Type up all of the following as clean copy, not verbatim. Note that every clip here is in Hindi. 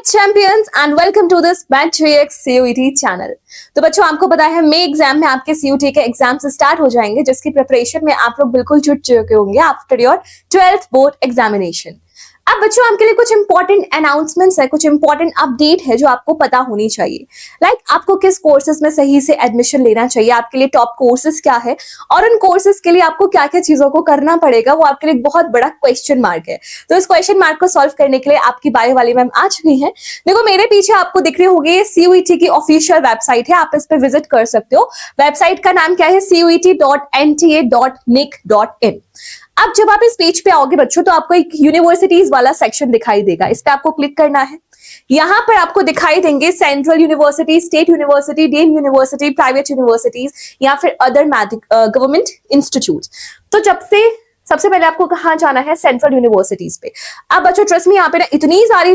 Champions and welcome to this math CUET channel. तो बच्चों, आपको पता है मई एग्जाम में आपके CUET के एग्जाम्स स्टार्ट हो जाएंगे, जिसकी प्रिपरेशन में आप लोग बिल्कुल जुट चुके होंगे after your 12th board examination. अब बच्चों, आपके लिए कुछ इंपॉर्टेंट अनाउंसमेंट्स है, कुछ इंपॉर्टेंट अपडेट है जो आपको पता होनी चाहिए। लाइक आपको किस कोर्सेज में सही से एडमिशन लेना चाहिए, आपके लिए टॉप कोर्सेज क्या है और उन कोर्सेज के लिए आपको क्या क्या चीजों को करना पड़ेगा, वो आपके लिए एक बहुत बड़ा क्वेश्चन मार्क है। तो इस क्वेश्चन मार्क को सॉल्व करने के लिए आपकी बायो वाली मैम आ चुकी है। देखो, मेरे पीछे आपको दिख रही होगी CUET की ऑफिशियल वेबसाइट है, आप इस पर विजिट कर सकते हो। वेबसाइट का नाम क्या है? CUET.nta.nic.in। अब जब आप इस पेज पे आओगे बच्चों, तो आपको एक यूनिवर्सिटीज वाला सेक्शन दिखाई देगा। इस पे आपको क्लिक करना है। यहां पर आपको दिखाई देंगे central university, state university, deemed university, private universities या फिर अदर गवर्नमेंट इंस्टीट्यूट। तो सबसे पहले आपको कहाँ जाना है? सेंट्रल यूनिवर्सिटीज पे। अब बच्चों ट्रस्ट में यहाँ पे ना इतनी सारी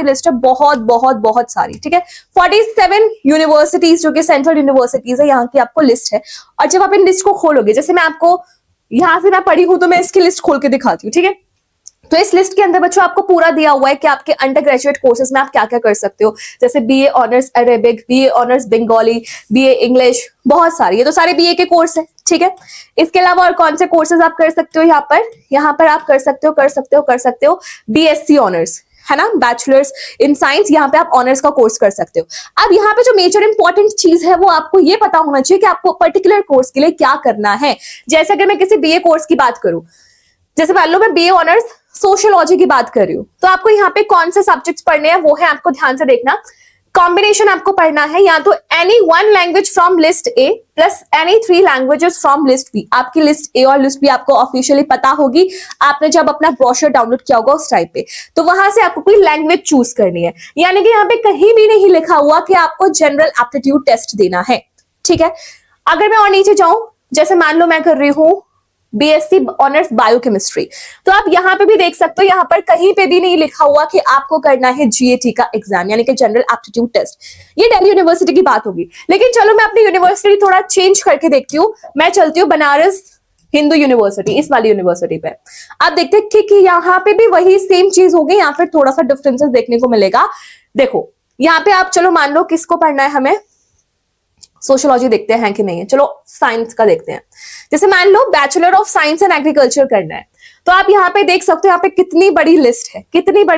लिस्ट है, बहुत बहुत बहुत सारी, ठीक है। 47 यूनिवर्सिटीज जो कि सेंट्रल यूनिवर्सिटीज है, यहाँ की आपको लिस्ट है। और जब आप इन लिस्ट को खोलोगे, जैसे मैं आपको यहां से मैं पढ़ी हूं तो मैं इसकी लिस्ट खोल के दिखाती हूँ, ठीक है। तो इस लिस्ट के अंदर बच्चों आपको पूरा दिया हुआ है कि आपके अंडर ग्रेजुएट कोर्सेज में आप क्या क्या कर सकते हो। जैसे BA honours Arabic, BA honours Bengali, BA English, बहुत सारी। ये तो सारे BA के कोर्स है, ठीक है। इसके अलावा और कौन से कोर्सेज आप कर सकते हो? यहाँ पर आप कर सकते हो BSc ऑनर्स, है ना, बैचलर्स इन साइंस। यहाँ पे आप ऑनर्स का कोर्स कर सकते हो। अब यहाँ पे जो मेजर इंपॉर्टेंट चीज है वो आपको ये पता होना चाहिए कि आपको पर्टिकुलर कोर्स के लिए क्या करना है। जैसे अगर मैं किसी BA कोर्स की बात करूं, जैसे मान लो मैं BA ऑनर्स सोशियोलॉजी की बात कर रही हूं, तो आपको यहाँ पे कौन से सब्जेक्ट्स पढ़ने हैं वो है, आपको ध्यान से देखना। कॉम्बिनेशन आपको पढ़ना है या तो any one language from list A plus any 3 languages from list B। आपकी लिस्ट A और लिस्ट B आपको ऑफिशियली पता होगी, आपने जब अपना ब्रोशर डाउनलोड किया होगा उस टाइप पे। तो वहां से आपको कोई लैंग्वेज चूज करनी है, यानी कि यहाँ पे कहीं भी नहीं लिखा हुआ कि आपको जनरल एप्टीट्यूड टेस्ट देना है, ठीक है। अगर मैं और नीचे जाऊं, जैसे मान लो मैं कर रही हूं BSc ऑनर्स बायोकेमिस्ट्री, तो आप यहाँ पे भी देख सकते हो, यहाँ पर कहीं पे भी नहीं लिखा हुआ कि आपको करना है GAT का एग्जाम, यानी कि जनरल एप्टीट्यूड टेस्ट। ये दिल्ली यूनिवर्सिटी की बात होगी। लेकिन चलो मैं अपनी यूनिवर्सिटी थोड़ा चेंज करके देखती हूँ। मैं चलती हूँ बनारस हिंदू यूनिवर्सिटी, इस वाली यूनिवर्सिटी पे। आप देखते हैं कि यहाँ पे भी वही सेम चीज होगी, यहाँ पे थोड़ा सा डिफरेंसेस देखने को मिलेगा। देखो यहाँ पे आप, चलो मान लो किसको पढ़ना है हमें, सोशियोलॉजी देखते हैं कि नहीं है, चलो साइंस का देखते हैं। जैसे मान लो bachelor of science and agriculture करना है, तो आप यहाँ पे देख सकते हो यहाँ पे कितनी बड़ी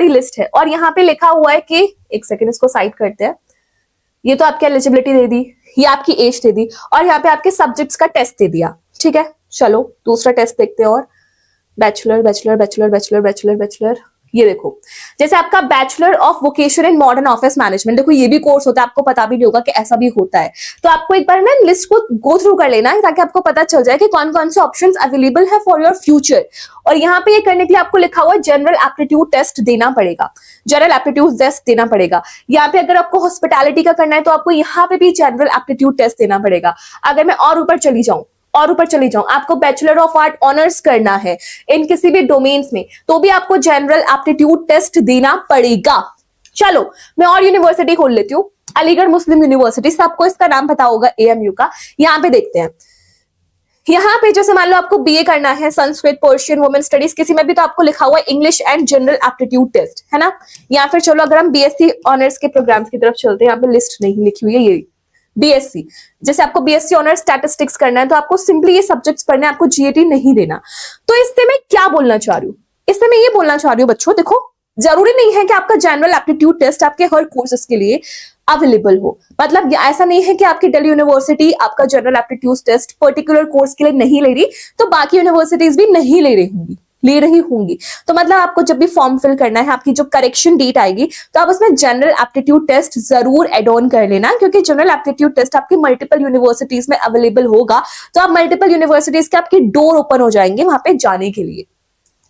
लिस्ट है। और यहाँ पे लिखा हुआ है कि, एक सेकेंड इसको साइड करते हैं, ये तो आपकी एलिजिबिलिटी दे दी, ये आपकी एज दे दी, और यहाँ पे आपके सब्जेक्ट्स का टेस्ट दे दिया, ठीक है। चलो दूसरा टेस्ट देखते हैं। और बैचलर, ये देखो, जैसे आपका bachelor of vocation in modern office management, देखो ये भी कोर्स होता है, आपको पता भी नहीं होगा कि ऐसा भी होता है। तो आपको एक बार ना लिस्ट को गो थ्रू कर लेना है, ताकि आपको पता चल जाए कि कौन कौन से ऑप्शंस अवेलेबल है फॉर योर फ्यूचर। और यहाँ पे ये करने के लिए आपको लिखा हुआ जनरल एप्टीट्यूड टेस्ट देना पड़ेगा, यहाँ पे अगर आपको हॉस्पिटैलिटी का करना है तो आपको यहाँ पे भी जनरल एप्टीट्यूड टेस्ट देना पड़ेगा। अगर मैं और ऊपर चली जाऊं, आपको बैचलर ऑफ आर्ट ऑनर्स करना है इन किसी भी डोमेन्स में, तो भी आपको जनरल एप्टीट्यूड टेस्ट देना पड़ेगा। चलो मैं और यूनिवर्सिटी खोल लेती हूँ, अलीगढ़ मुस्लिम यूनिवर्सिटी, आपको इसका नाम पता होगा, AMU का। यहाँ पे देखते हैं, यहाँ पे जैसे मान लो आपको BA करना है संस्कृत, पर्शियन, वुमेन स्टडीज, किसी में भी, तो आपको लिखा हुआ है English and general aptitude test, है ना। या फिर चलो अगर हम BSc ऑनर्स के प्रोग्राम्स की तरफ चलते हैं, यहाँ पे लिस्ट नहीं लिखी हुई है, ये BSc, जैसे आपको BSc ऑनर्स स्टैटिस्टिक्स करना है, तो आपको सिंपली ये सब्जेक्ट्स पढ़ने हैं, आपको GAT नहीं देना। तो इससे मैं क्या बोलना चाह रही हूँ? इससे मैं ये बोलना चाह रही हूँ बच्चों, देखो जरूरी नहीं है कि आपका जनरल एप्टीट्यूड टेस्ट आपके हर कोर्सेज के लिए अवेलेबल हो। मतलब ऐसा नहीं है कि आपकी दिल्ली यूनिवर्सिटी आपका general aptitude test particular course के लिए नहीं ले रही, तो बाकी यूनिवर्सिटीज भी नहीं ले रही होंगी। तो मतलब आपको जब भी फॉर्म फिल करना है, आपकी जो करेक्शन डेट आएगी, तो आप उसमें जनरल एप्टीट्यूड टेस्ट जरूर एड ऑन कर लेना, क्योंकि जनरल एप्टीट्यूड टेस्ट आपकी मल्टीपल यूनिवर्सिटीज में अवेलेबल होगा। तो आप मल्टीपल यूनिवर्सिटीज के आपके डोर ओपन हो जाएंगे वहां पे जाने के लिए।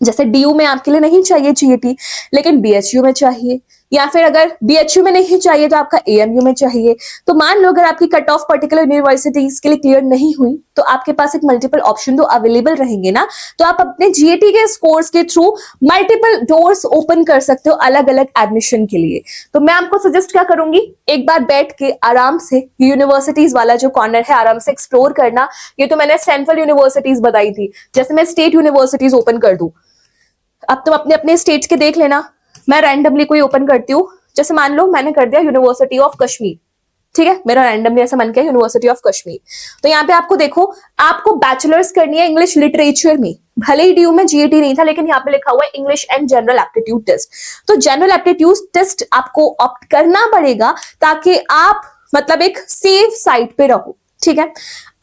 जैसे DU में आपके लिए नहीं चाहिए GAT, लेकिन BHU में चाहिए, या फिर अगर BHU में नहीं चाहिए तो आपका AMU में चाहिए। तो मान लो अगर आपकी कट ऑफ पर्टिकुलर यूनिवर्सिटीज के लिए क्लियर नहीं हुई, तो आपके पास एक मल्टीपल ऑप्शन तो अवेलेबल रहेंगे ना। तो आप अपने GAT के स्कोर्स के थ्रू मल्टीपल डोर्स ओपन कर सकते हो अलग अलग एडमिशन के लिए। तो मैं आपको सजेस्ट क्या करूंगी, एक बार बैठ के आराम से यूनिवर्सिटीज वाला जो कॉर्नर है आराम से एक्सप्लोर करना। ये तो मैंने सेंट्रल यूनिवर्सिटीज बताई थी, जैसे मैं स्टेट यूनिवर्सिटीज ओपन कर दूं, अब तुम अपने अपने स्टेट्स के देख लेना। मैं रैंडमली कोई ओपन करती हूँ, जैसे मान लो मैंने कर दिया यूनिवर्सिटी ऑफ कश्मीर, ठीक है, मेरा रैंडमली ऐसा मन किया यूनिवर्सिटी ऑफ कश्मीर। तो यहाँ पे आपको देखो, आपको बैचलर्स करनी है इंग्लिश लिटरेचर में, भले ही ड्यू में जीएटी नहीं था, लेकिन यहाँ पे लिखा हुआ है English and general aptitude test. तो जनरल एप्टीट्यूड टेस्ट आपको ऑप्ट करना पड़ेगा ताकि आप मतलब एक सेफ साइड पे रहो, ठीक है।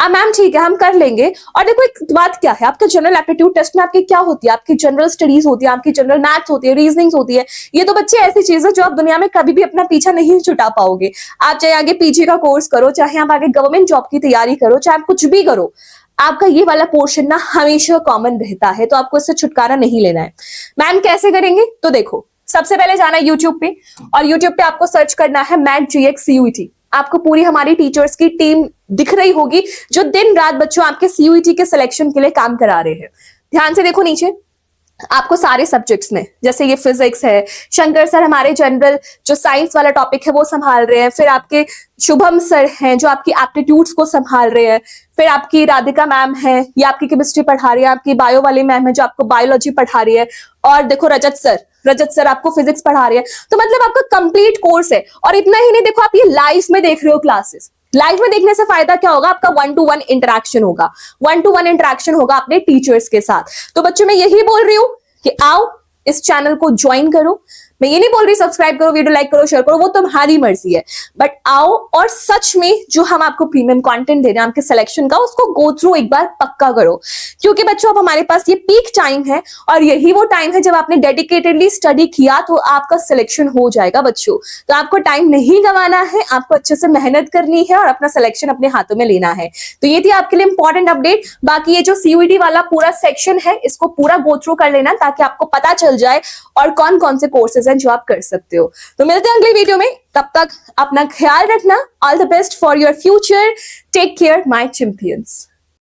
अब मैम ठीक है हम कर लेंगे। और देखो एक बात क्या है, आपके जनरल एप्टीट्यूड टेस्ट में आपकी क्या होती है, आपकी जनरल स्टडीज होती है, आपकी जनरल मैथ्स होती है, रीजनिंग होती है। ये तो बच्चे ऐसी चीज है जो आप दुनिया में कभी भी अपना पीछा नहीं छुटा पाओगे। आप चाहे आगे पीजी का कोर्स करो, चाहे आप आगे गवर्नमेंट जॉब की तैयारी करो, चाहे आप कुछ भी करो, आपका ये वाला पोर्शन ना हमेशा कॉमन रहता है, तो आपको इससे छुटकारा नहीं लेना है। मैम कैसे करेंगे, तो देखो सबसे पहले जाना है यूट्यूब पे, और यूट्यूब पे आपको सर्च करना है मैट जीएक्स सीयूईटी। आपको पूरी हमारी टीचर्स की टीम दिख रही होगी जो दिन रात बच्चों आपके सीयूईटी के सिलेक्शन के लिए काम करा रहे हैं। ध्यान से देखो नीचे, आपको सारे सब्जेक्ट्स में, जैसे ये फिजिक्स है, शंकर सर हमारे जनरल जो साइंस वाला टॉपिक है वो संभाल रहे हैं, फिर आपके शुभम सर हैं जो आपकी एप्टीट्यूड्स को संभाल रहे हैं, फिर आपकी राधिका मैम है, ये आपकी केमिस्ट्री पढ़ा रही है, आपकी बायो वाली मैम है जो आपको बायोलॉजी पढ़ा रही है, और देखो रजत सर आपको फिजिक्स पढ़ा रही है। तो मतलब आपका कंप्लीट कोर्स है। और इतना ही नहीं, देखो आप ये लाइव में देख रहे हो क्लासेस, लाइव में देखने से फायदा क्या होगा, आपका 1-to-1 इंटरेक्शन होगा, 1-to-1 इंटरेक्शन होगा अपने टीचर्स के साथ। तो बच्चों मैं यही बोल रही हूँ कि आओ इस चैनल को ज्वाइन करो। मैं ये नहीं बोल रही सब्सक्राइब करो, वीडियो लाइक करो, शेयर करो, वो तुम्हारी मर्जी है, बट आओ और सच में जो हम आपको प्रीमियम कंटेंट दे रहे हैं आपके सिलेक्शन का, उसको गो थ्रू एक बार पक्का करो। क्योंकि बच्चों अब हमारे पास ये पीक टाइम है, और यही वो टाइम है जब आपने डेडिकेटेडली स्टडी किया तो आपका सिलेक्शन हो जाएगा बच्चों। तो आपको टाइम नहीं गंवाना है, आपको अच्छे से मेहनत करनी है और अपना सिलेक्शन अपने हाथों में लेना है। तो ये थी आपके लिए इंपॉर्टेंट अपडेट। बाकी ये जो सीयूईटी वाला पूरा सेक्शन है इसको पूरा गो थ्रू कर लेना ताकि आपको पता चल जाए और कौन कौन से कोर्सेज हैं जो आप कर सकते हो। तो मिलते हैं अगले वीडियो में, तब तक अपना ख्याल रखना। All the best for your future, take care my champions.